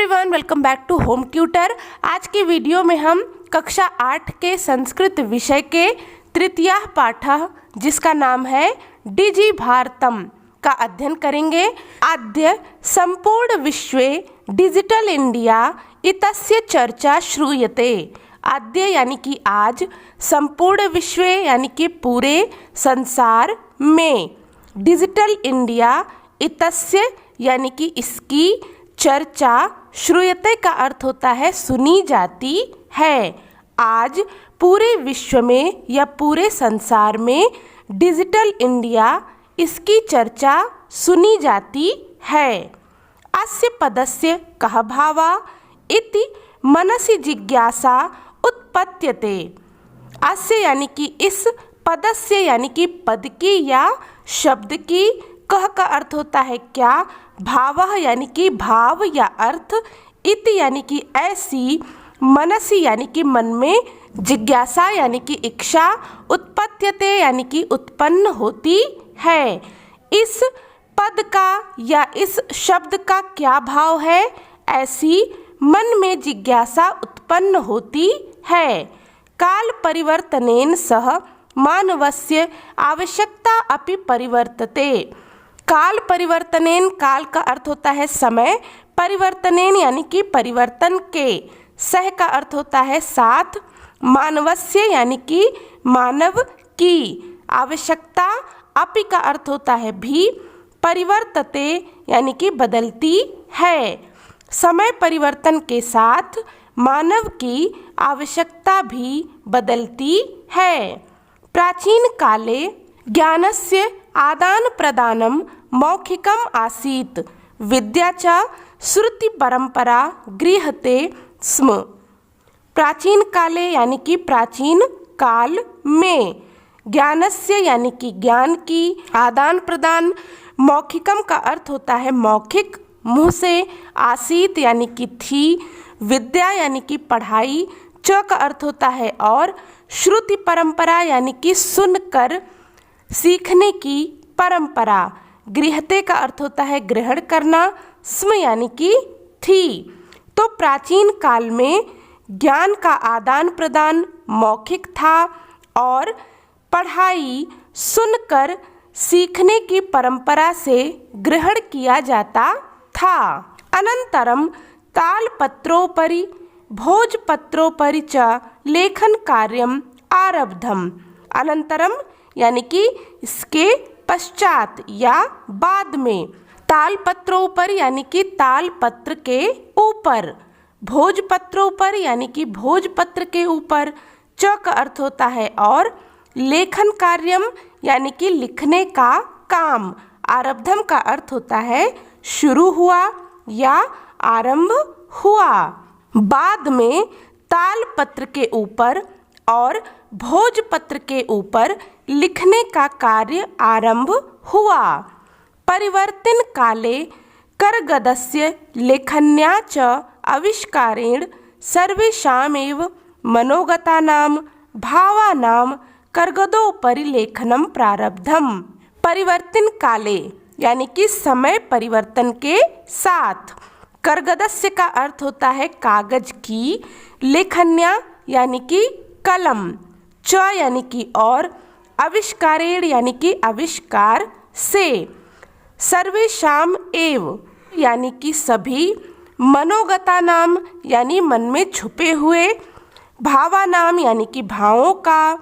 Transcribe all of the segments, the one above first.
Everyone, welcome back to home tutor. आज की video में हम कक्षा 8 के संस्कृत विषय के तृतीय पाठ जिसका नाम है डिजि भारतम का अध्ययन करेंगे। आद्य संपूर्ण विश्वे डिजिटल इंडिया इतस्य चर्चा श्रूयते। आद्य यानी कि आज, संपूर्ण विश्व यानी कि पूरे संसार में, डिजिटल इंडिया इतस्य यानी कि इसकी, चर्चा श्रूयते का अर्थ होता है सुनी जाती है। आज पूरे विश्व में या पूरे संसार में डिजिटल इंडिया, इसकी चर्चा सुनी जाती है। अस्य पदस्य कः भावा इति मनसि जिज्ञासा उत्पद्यते। अस्य यानी कि इस, पदस्य यानी कि पद की या शब्द की, कह का अर्थ होता है क्या, भावः यानी कि भाव या अर्थ, इति यानी कि ऐसी, मनसि यानी कि मन में, जिज्ञासा यानी कि इच्छा, उत्पद्यते यानी कि उत्पन्न होती है। इस पद का या इस शब्द का क्या भाव है, ऐसी मन में जिज्ञासा उत्पन्न होती है। काल परिवर्तनेन सह मानवस्य आवश्यकता अपि परिवर्तते। काल परिवर्तनेन, काल का अर्थ होता है समय, परिवर्तनेन यानी कि परिवर्तन के, सह का अर्थ होता है साथ, मानवस्य यानी कि मानव की, आवश्यकता, अपि का अर्थ होता है भी, परिवर्तते यानी कि बदलती है। समय परिवर्तन के साथ मानव की आवश्यकता भी बदलती है। प्राचीन काले ज्ञानस्य आदान प्रदानम मौखिकम आसीत्, विद्या च श्रुति परंपरा गृह्यते स्म। प्राचीन काले यानी कि प्राचीन काल में, ज्ञानस्य यानी कि ज्ञान की, आदान प्रदान, मौखिकम का अर्थ होता है मौखिक, मुँह से, आसीत यानी कि थी, विद्या यानी कि पढ़ाई, च का अर्थ होता है और, श्रुति परंपरा यानी कि सुनकर सीखने की परंपरा, गृह्यते का अर्थ होता है ग्रहण करना, स्म यानी कि थी। तो प्राचीन काल में ज्ञान का आदान प्रदान मौखिक था और पढ़ाई सुनकर सीखने की परंपरा से ग्रहण किया जाता था। अनंतरम तालपत्रोपरि भोजपत्रोपरि च लेखन कार्यम आरब्धम। अनंतरम यानी कि इसके पश्चात या बाद में, तालपत्रों पर यानी कि तालपत्र के ऊपर, भोजपत्रों पर यानी कि भोजपत्र के ऊपर, च का अर्थ होता है और, लेखन कार्यम यानी कि लिखने का काम, आरब्धम का अर्थ होता है शुरू हुआ या आरंभ हुआ। बाद में तालपत्र के ऊपर और भोजपत्र के ऊपर लिखने का कार्य आरंभ हुआ। परिवर्तन काले करगदस्य लेखन्या च आविष्कारेण सर्वेषामेव मनोगतानां भावानां करगदोपरि लेखनम प्रारब्धम। परिवर्तन काले यानी कि समय परिवर्तन के साथ, करगदस्य का अर्थ होता है कागज की, लेखन्या यानी कि कलम, च यानी कि और, आविष्कारेण यानी कि आविष्कार से, सर्वेषाम एव यानी कि सभी, मनोगतानाम यानी मन में छुपे हुए, भावानाम यानी कि भावों का,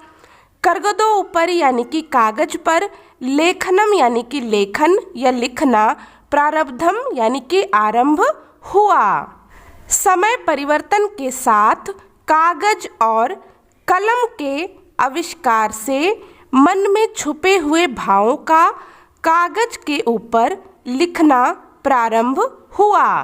करगदों ऊपर यानी कि कागज पर, लेखनम यानी कि लेखन या लिखना, प्रारब्धम यानी कि आरंभ हुआ। समय परिवर्तन के साथ कागज और कलम के आविष्कार से मन में छुपे हुए भावों का कागज के ऊपर लिखना प्रारंभ हुआ।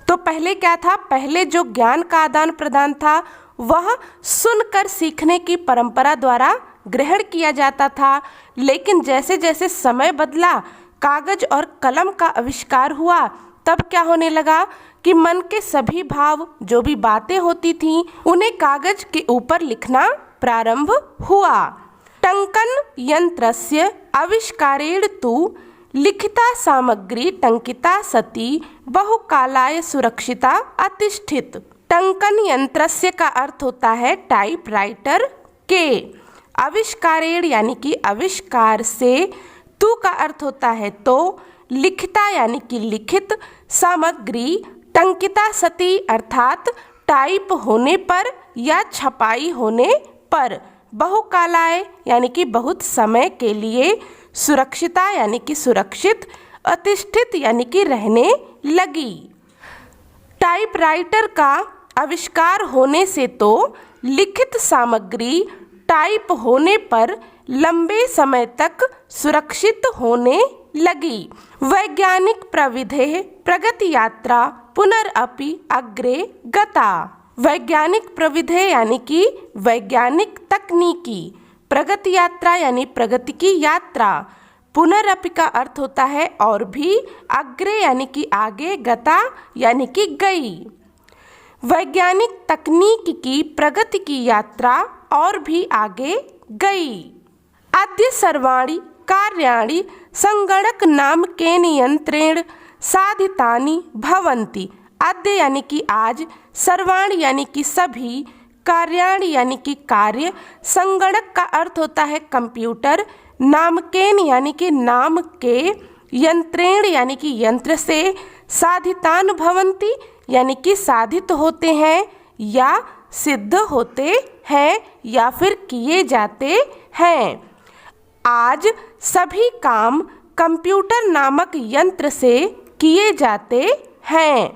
तो पहले क्या था, पहले जो ज्ञान का आदान प्रदान था वह सुनकर सीखने की परंपरा द्वारा ग्रहण किया जाता था, लेकिन जैसे जैसे समय बदला, कागज और कलम का आविष्कार हुआ, तब क्या होने लगा कि मन के सभी भाव, जो भी बातें होती थीं, उन्हें कागज के ऊपर लिखना प्रारंभ हुआ। टंकन यंत्रस्य आविष्कारेण तु लिखिता सामग्री टंकिता सती बहुकालाय सुरक्षिता अतिष्ठित। टंकन यंत्रस्य का अर्थ होता है टाइपराइटर के। आविष्कारेण यानी कि आविष्कार से। तू का अर्थ होता है तो। लिखिता यानी कि लिखित। सामग्री टंकिता सती अर्थात टाइप होने पर या छपाई होने पर। बहुकालाय यानी कि बहुत समय के लिए। सुरक्षिता यानी कि सुरक्षित। अतिष्ठित यानी कि रहने लगी। टाइपराइटर का आविष्कार होने से तो लिखित सामग्री टाइप होने पर लंबे समय तक सुरक्षित होने लगी। वैज्ञानिक प्रविधेः प्रगति यात्रा पुनरअपि अग्रे गता। वैज्ञानिक प्रविधि यानी कि वैज्ञानिक तकनीकी। प्रगति यात्रा यानी प्रगति की यात्रा। पुनरअपि का अर्थ होता है और भी। अग्रे यानी कि आगे। गता यानी कि गई। वैज्ञानिक तकनीक की प्रगति की यात्रा और भी आगे गई। अद्य सर्वाणि कार्याणि संगणक नामकेन यंत्रेण साधितानि भवन्ति। अद्य यानी कि आज। सर्वाणि यानी कि सभी। कार्याणि यानी कि कार्य। संगणक का अर्थ होता है कंप्यूटर। नामकेन यानी कि नाम के। यंत्रेण यानी कि यंत्र से। साधितान भवन्ति यानी कि साधित होते हैं या सिद्ध होते हैं या फिर किए जाते हैं। आज सभी काम कंप्यूटर नामक यंत्र से किए जाते हैं।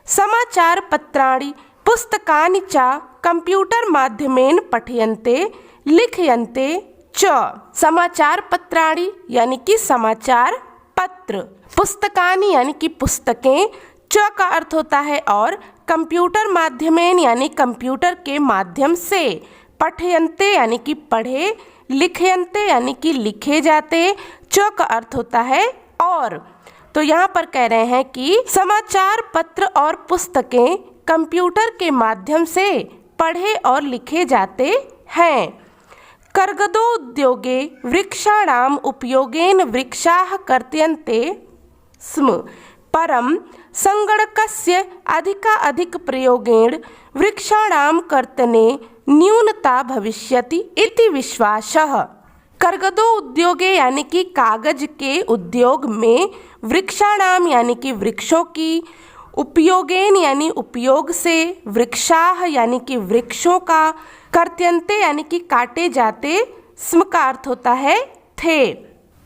समाचार पत्राणि पुस्तकानि च कंप्यूटर माध्यमेन पठ्यन्ते लिख्यन्ते च। समाचार पत्राणि यानी कि समाचार पत्र। पुस्तकानि यानी कि पुस्तकें। च का अर्थ होता है और। कंप्यूटर माध्यमेन यानी कंप्यूटर के माध्यम से। पठ्यन्ते यानी कि पढ़े। लिख्यन्ते यानी कि लिखे जाते। च का अर्थ होता है और। तो यहाँ पर कह रहे हैं कि समाचार पत्र और पुस्तकें कंप्यूटर के माध्यम से पढ़े और लिखे जाते हैं। कर्गदोद्योगे वृक्षाणाम उपयोगेन वृक्षाः कर्त्यन्ते स्म परम संगणकस्य अधिकाधिक प्रयोगेण वृक्षाणाम कर्तने न्यूनता भविष्यति इति विश्वासः। कर्गदो उद्योगे यानी कि कागज के उद्योग में। वृक्षाणाम यानी कि वृक्षों की। उपयोगेन यानी उपयोग से। वृक्षाः यानी कि वृक्षों का। कर्त्यन्ते यानी कि काटे जाते। स्म का अर्थ होता है थे।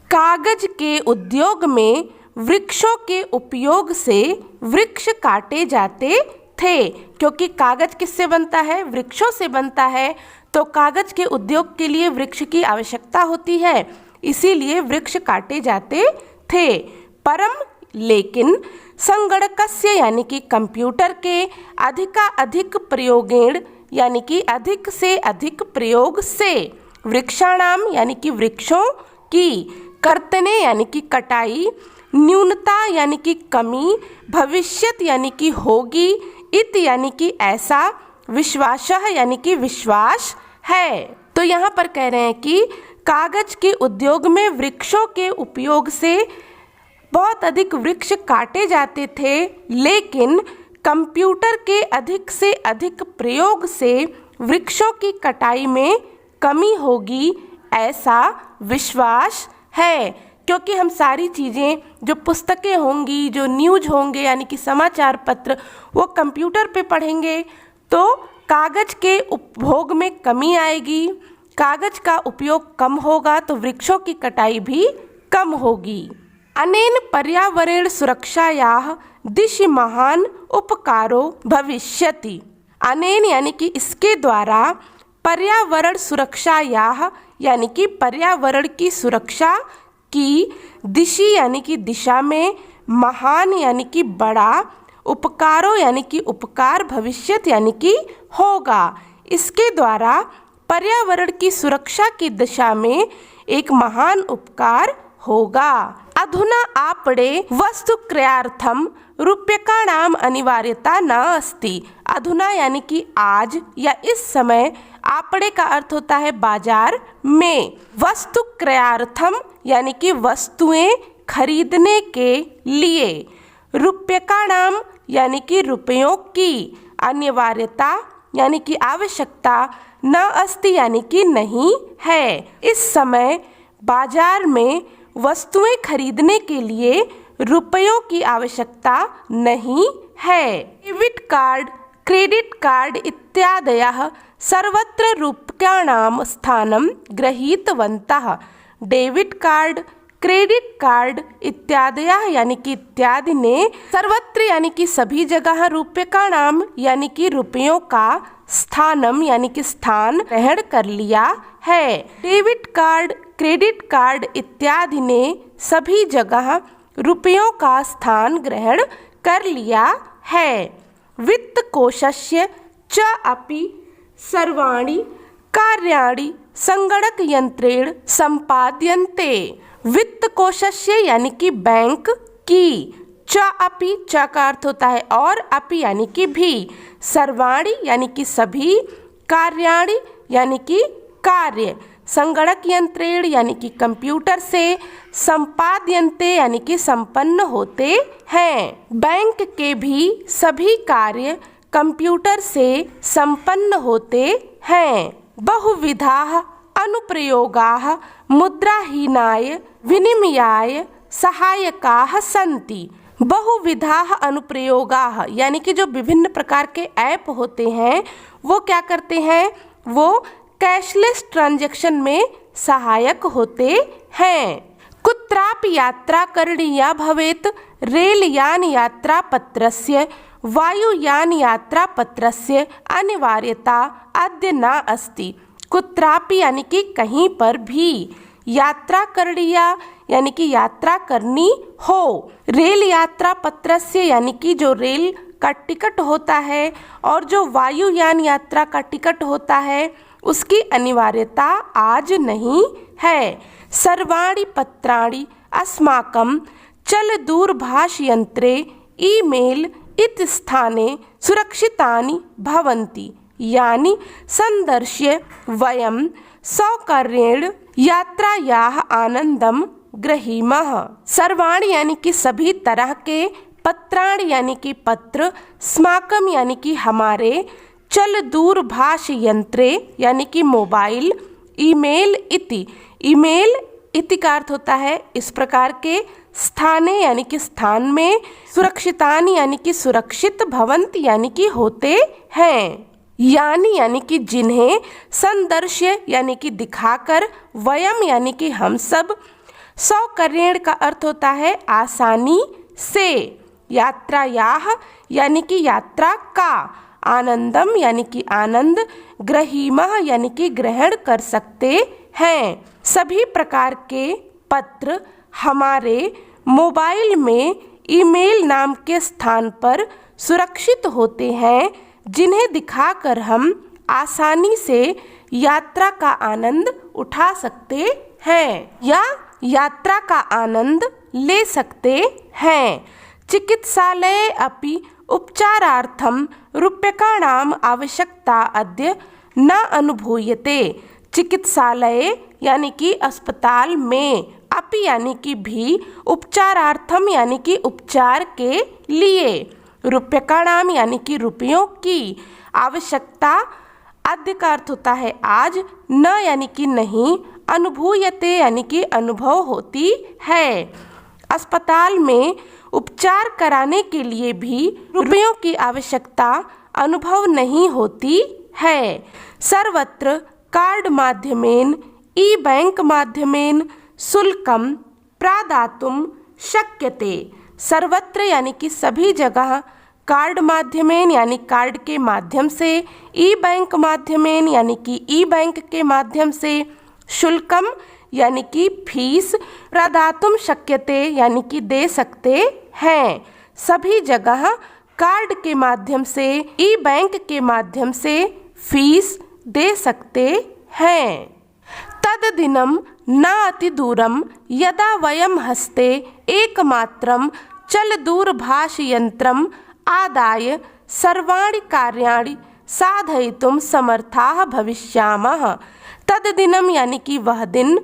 कागज के उद्योग में वृक्षों के उपयोग से वृक्ष काटे जाते थे। क्योंकि कागज किससे बनता है? वृक्षों से बनता है। तो कागज के उद्योग के लिए वृक्ष की आवश्यकता होती है, इसीलिए वृक्ष काटे जाते थे। परम लेकिन संगणकस्य यानी कि कंप्यूटर के अधिकाधिक प्रयोगेण यानी कि अधिक से अधिक प्रयोग से। वृक्षाणाम यानी कि वृक्षों की। कर्तने यानी कि कटाई। न्यूनता यानी कि कमी। भविष्यत यानी कि होगी। इत यानी कि ऐसा। विश्वासः यानी कि विश्वास है। तो यहाँ पर कह रहे हैं कि कागज के उद्योग में वृक्षों के उपयोग से बहुत अधिक वृक्ष काटे जाते थे, लेकिन कंप्यूटर के अधिक से अधिक प्रयोग से वृक्षों की कटाई में कमी होगी, ऐसा विश्वास है। क्योंकि हम सारी चीज़ें जो पुस्तकें होंगी, जो न्यूज होंगे यानी कि समाचार पत्र, वो कंप्यूटर पे पढ़ेंगे तो कागज के उपभोग में कमी आएगी। कागज का उपयोग कम होगा तो वृक्षों की कटाई भी कम होगी। अनेन पर्यावरण सुरक्षायाः दिशि महान उपकारो भविष्यति। अनेन यानी कि इसके द्वारा। पर्यावरण सुरक्षायाः यानी कि पर्यावरण की सुरक्षा की। दिशि यानी कि दिशा में। महान यानी कि बड़ा। उपकारो यानी कि उपकार। भविष्यत यानी कि होगा। इसके द्वारा पर्यावरण की सुरक्षा की दिशा में एक महान उपकार होगा। अधुना आपणे वस्तु क्रयार्थम रूप्यकाणाम अनिवार्यता न अस्ति। अधुना यानी कि आज या इस समय। आपणे का अर्थ होता है बाजार में। वस्तु क्रयार्थम यानी कि वस्तुएं खरीदने के लिए रूप्यकाणाम यानी कि रुपयों की अनिवार्यता यानी कि आवश्यकता न अस्ति यानी कि नहीं है। इस समय बाजार में वस्तुएं खरीदने के लिए रुपयों की आवश्यकता नहीं है। डेबिट कार्ड, क्रेडिट कार्ड इत्यादयः सर्वत्र रूप्यकाणां स्थानं गृहीतवन्तः। डेबिट कार्ड, क्रेडिट कार्ड इत्यादयः यानी कि इत्यादि ने सर्वत्र यानी कि सभी जगह रूप्यकाणां यानी कि रुपयों का स्थानम यानी कि स्थान ग्रहण कर लिया है। डेबिट कार्ड, क्रेडिट कार्ड इत्यादि ने सभी जगह रुपयों का स्थान ग्रहण कर लिया है। वित्त कोशस्य च अपि सर्वाणि कार्याणि संगणक यंत्रेण संपाद्यन्ते। वित्त कोशस्य यानी कि बैंक की, च अपि, च का अर्थ होता है और, अपि यानी कि भी, सर्वाणि यानी कि सभी, कार्याणि यानी कि कार्य, संगणक यंत्रेण यानी कि कंप्यूटर से, संपाद्यन्ते यानी कि संपन्न होते हैं। बैंक के भी सभी कार्य कंप्यूटर से संपन्न होते हैं। बहुविधाः अनुप्रयोगाः मुद्राहीनाय विनिमयाय सहायकाः सन्ति। बहुविधाः अनुप्रयोगाः यानी कि जो विभिन्न प्रकार के ऐप होते हैं वो क्या करते हैं, वो कैशलेस ट्रांजैक्शन में सहायक होते हैं। कुत्रापि यात्रा करणीया भवेत् रेलयान यात्रापत्रस्य वायुयान यात्रापत्रस्य अनिवार्यता अद्य न अस्ति। कुत्रापि यानी कि कहीं पर भी, यात्रा करणीया यानी कि यात्रा करनी हो, रेल यात्रा पत्रस्य यानी कि जो रेल का टिकट होता है और जो वायुयान यात्रा का टिकट होता है उसकी अनिवार्यता आज नहीं है। सर्वाणि पत्राणि अस्माकं चलदूरभाषयंत्रे ईमेल इति स्थाने सुरक्षितानि भवन्ति यानि संदर्श्य वयं सौकर्येण यात्रायाः आनंदम ग्रहीमः। सर्वाणि यानी कि सभी तरह के, पत्राणि यानी कि पत्र, स्माकम यानी कि हमारे, चल दूरभाष यंत्रे यानी कि मोबाइल, ईमेल इति, ईमेल इति का अर्थ होता है इस प्रकार के, स्थाने यानी कि स्थान में, सुरक्षितानि यानी कि सुरक्षित, भवन्ति यानी कि होते हैं, यानी कि जिन्हें, संदर्श्य यानी कि दिखाकर, वयम यानी कि हम सब, सौकर्येण का अर्थ होता है आसानी से, यात्रायाः यानी कि यात्रा का, आनंदम यानी कि आनंद, ग्रहीमः यानी कि ग्रहण कर सकते हैं। सभी प्रकार के पत्र हमारे मोबाइल में ईमेल नाम के स्थान पर सुरक्षित होते हैं, जिन्हें दिखाकर हम आसानी से यात्रा का आनंद उठा सकते हैं या यात्रा का आनंद ले सकते हैं। चिकित्सालये अपि उपचारार्थं रूप्यकाणाम् आवश्यकता अद्य न अनुभूयते। चिकित्सालय यानी कि अस्पताल में, अपि यानी कि भी, उपचारार्थम यानी कि उपचार के लिए, रूप्यकाणाम यानी कि रुपयों की, आवश्यकता अद्य का अर्थ होता है आज, न यानी कि नहीं, अनुभूयते यानी कि अनुभव होती है। अस्पताल में उपचार कराने के लिए भी रुपयों की आवश्यकता अनुभव नहीं होती है। सर्वत्र कार्ड माध्यमेन, ई बैंक माध्यमेन शुल्कम प्रदातुं शक्यते। सर्वत्र यानी कि सभी जगह, कार्ड माध्यमेन यानी कार्ड के माध्यम से, ई बैंक माध्यमेन यानी कि ई बैंक के माध्यम से, शुल्कम यानी कि फीस, प्रदातुं शक्यते यानी कि दे सकते हैं। सभी जगह कार्ड के माध्यम से, ई बैंक के माध्यम से फीस दे सकते हैं। तद्दिनं न अतिदूरं यदा वयं हस्ते एकमात्रं चलदूरभाषयन्त्रम् आदाय सर्वाणि कार्याणि साधयितुं समर्थाः भविष्यामः। तद्दिनं यानी कि वह दिन,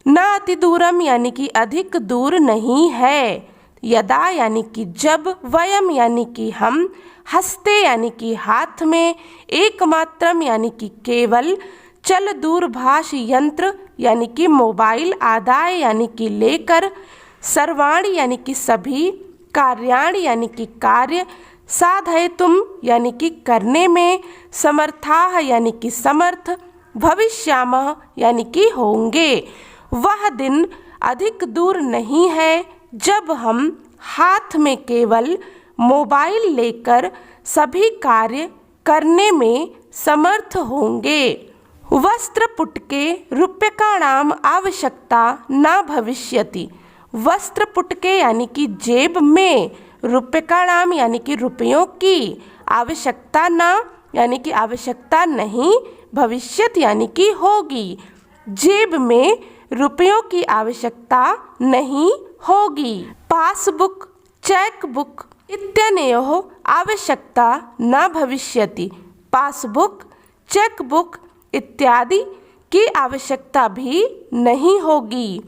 न अति दूरम यानी कि अधिक दूर नहीं है, यदा यानी कि जब, वयम यानी कि हम, हस्ते यानी कि हाथ में, एकमात्रम यानी कि केवल, चल दूरभाष यंत्र यानी कि मोबाइल, आदाय यानी कि लेकर, सर्वाणि यानी कि सभी, कार्याणि यानी कि कार्य, साधयितुम यानी कि करने में, समर्थाः यानी कि समर्थ, भविष्यामः यानी कि होंगे। वह दिन अधिक दूर नहीं है जब हम हाथ में केवल मोबाइल लेकर सभी कार्य करने में समर्थ होंगे। वस्त्रपुटके रूप्यकाणाम आवश्यकता न भविष्यति। वस्त्रपुटके यानी कि जेब में, रूप्यकाणाम यानी कि रुपयों की, आवश्यकता न यानी कि आवश्यकता नहीं, भविष्यत यानी कि होगी, जेब में रुपयों की आवश्यकता नहीं होगी। पासबुक, चेकबुक इत्यनयोः आवश्यकता न भविष्यति। पासबुक, चेकबुक इत्यादि की आवश्यकता भी नहीं होगी।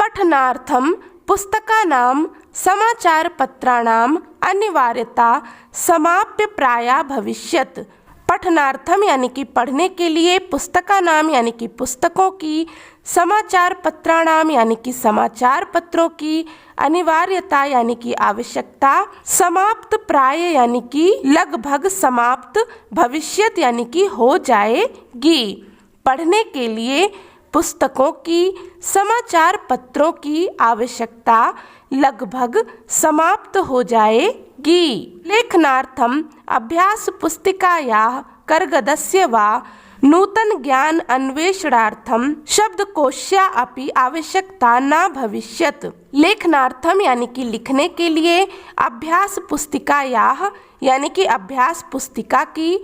पठनार्थम पुस्तकानां समाचारपत्राणाम् अनिवार्यता समाप्य प्रायः भविष्यत्। पठनार्थम यानी कि पढ़ने के लिए, पुस्तकानाम यानी कि पुस्तकों की, समाचार पत्राणाम यानी कि समाचार पत्रों की, अनिवार्यता यानी कि आवश्यकता, समाप्त प्राय यानी कि लगभग समाप्त, भविष्यत यानी कि हो जाएगी। पढ़ने के लिए पुस्तकों की, समाचार पत्रों की आवश्यकता लगभग समाप्त हो जाएगी। लेखनार्थम अभ्यास पुस्तिकायाः कर्गदस्य वा नूतन ज्ञान अन्वेषणार्थम शब्दकोशस्य अपि आवश्यकता न भविष्यत्। लेखनार्थम यानी कि लिखने के लिए, अभ्यास पुस्तिकायाः यानी कि अभ्यास पुस्तिका की,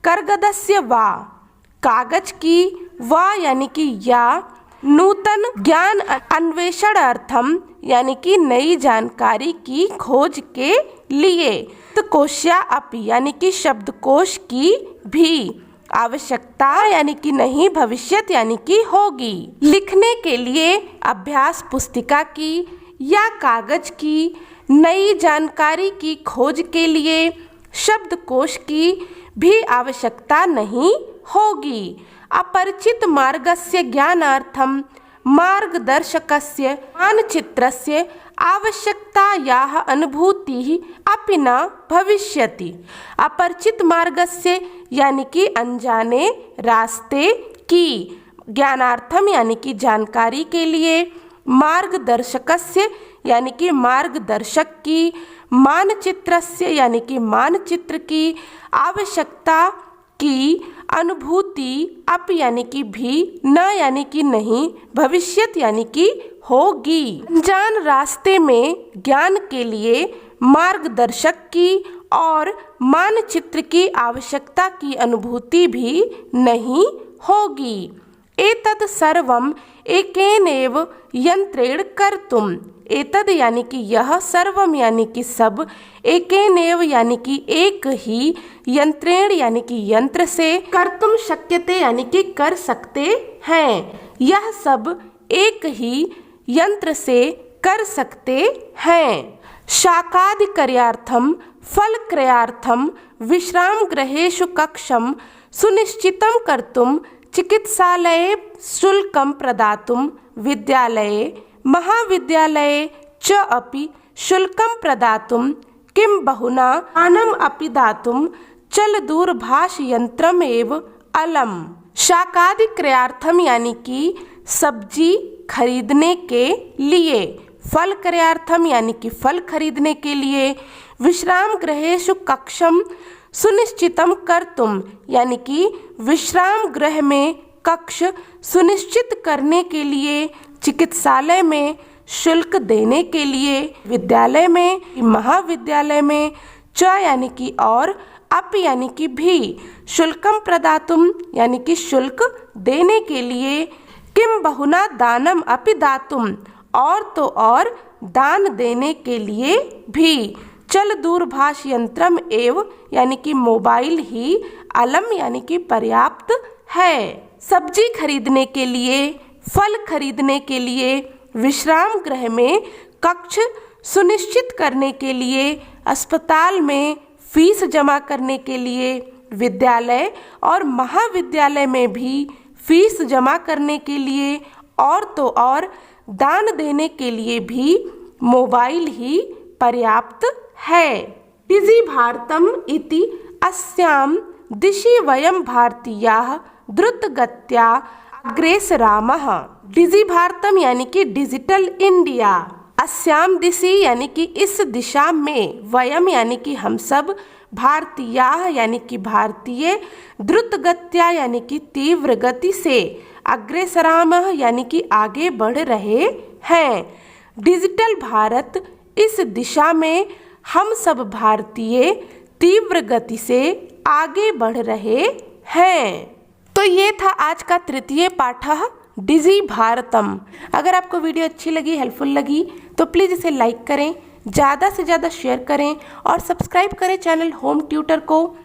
कर्गदस्य वा कागज की, वा यानी कि या, नूतन ज्ञान अन्वेषणार्थम यानी कि नई जानकारी की खोज के लिए, कोशा अपि यानी कि शब्दकोश की भी, आवश्यकता यानी कि नहीं, भविष्यत यानी कि होगी। लिखने के लिए अभ्यास पुस्तिका की या कागज की, नई जानकारी की खोज के लिए शब्दकोश की भी आवश्यकता नहीं होगी। अपरिचित मार्गस्य ज्ञानार्थम मार्गदर्शकस्य मानचित्रस्य आवश्यकतायाः अनुभूतिः अपि न भविष्यति। अपरिचित मार्गस्य यानी कि अनजाने रास्ते की, ज्ञानार्थम यानी कि जानकारी के लिए, मार्गदर्शकस्य यानी कि मार्गदर्शक की, मानचित्रस्य यानी कि मानचित्र की, आवश्यकता की, अनुभूति अप यानी कि भी, न यानी कि नहीं, भविष्यत यानी कि होगी। अनजान रास्ते में ज्ञान के लिए मार्गदर्शक की और मानचित्र की आवश्यकता की अनुभूति भी नहीं होगी। एतद सर्वम एकेनैव यंत्रेण कर्तुम। एतद यानी कि यह, सर्वम यानी कि सब, एकेनैव यानी कि एक ही, यंत्रेण यानी कि यंत्र से, कर्तुम शक्यते यानी कि कर सकते हैं। यह सब एक ही यंत्र से कर सकते हैं। शाकादि कार्यार्थम फल क्रयार्थम विश्राम गृहेषु कक्षम सुनिश्चितं कर्तुम चिकित्सालये शुल्कं प्रदातुं विद्यालये महाविद्यालये च अपि शुल्कं प्रदातुं किं बहुना दानम् अपि दातुं चल दूरभाष यंत्रमेव अलम। शाकादि क्रयार्थम यानी कि सब्जी खरीदने के लिए, फल क्रयार्थम यानी कि फल खरीदने के लिए, विश्राम गृहेषु कक्षम सुनिश्चितम कर्तुम यानी कि विश्राम गृह में कक्ष सुनिश्चित करने के लिए, चिकित्सालय में शुल्क देने के लिए, विद्यालय में, महाविद्यालय में, च यानी कि और, अप यानी कि भी, शुल्कम प्रदातुम यानी कि शुल्क देने के लिए, किम बहुना दानम अपि दातुम और तो और दान देने के लिए भी, चल दूरभाष यंत्रम एव यानी कि मोबाइल ही, अलम यानी कि पर्याप्त है। सब्जी खरीदने के लिए, फल खरीदने के लिए, विश्राम गृह में कक्ष सुनिश्चित करने के लिए, अस्पताल में फीस जमा करने के लिए, विद्यालय और महाविद्यालय में भी फीस जमा करने के लिए और तो और दान देने के लिए भी मोबाइल ही पर्याप्त है। डिजि भारतम इति अस्यां दिशि वयं भारतीयाः द्रुतगत्या अग्रेसरामः। डिजि भारतम यानी कि डिजिटल इंडिया, अस्याम दिशि यानी कि इस दिशा में, वयम यानी कि हम सब, भारतीयाः यानी कि भारतीय, द्रुतगत्या यानी कि तीव्र गति से, अग्रेसरामः यानी कि आगे बढ़ रहे हैं। डिजिटल भारत इस दिशा में हम सब भारतीय तीव्र गति से आगे बढ़ रहे हैं। तो ये था आज का तृतीय पाठः डिजि भारतम। अगर आपको वीडियो अच्छी लगी, हेल्पफुल लगी तो प्लीज़ इसे लाइक करें, ज़्यादा से ज़्यादा शेयर करें और सब्सक्राइब करें चैनल होम ट्यूटर को।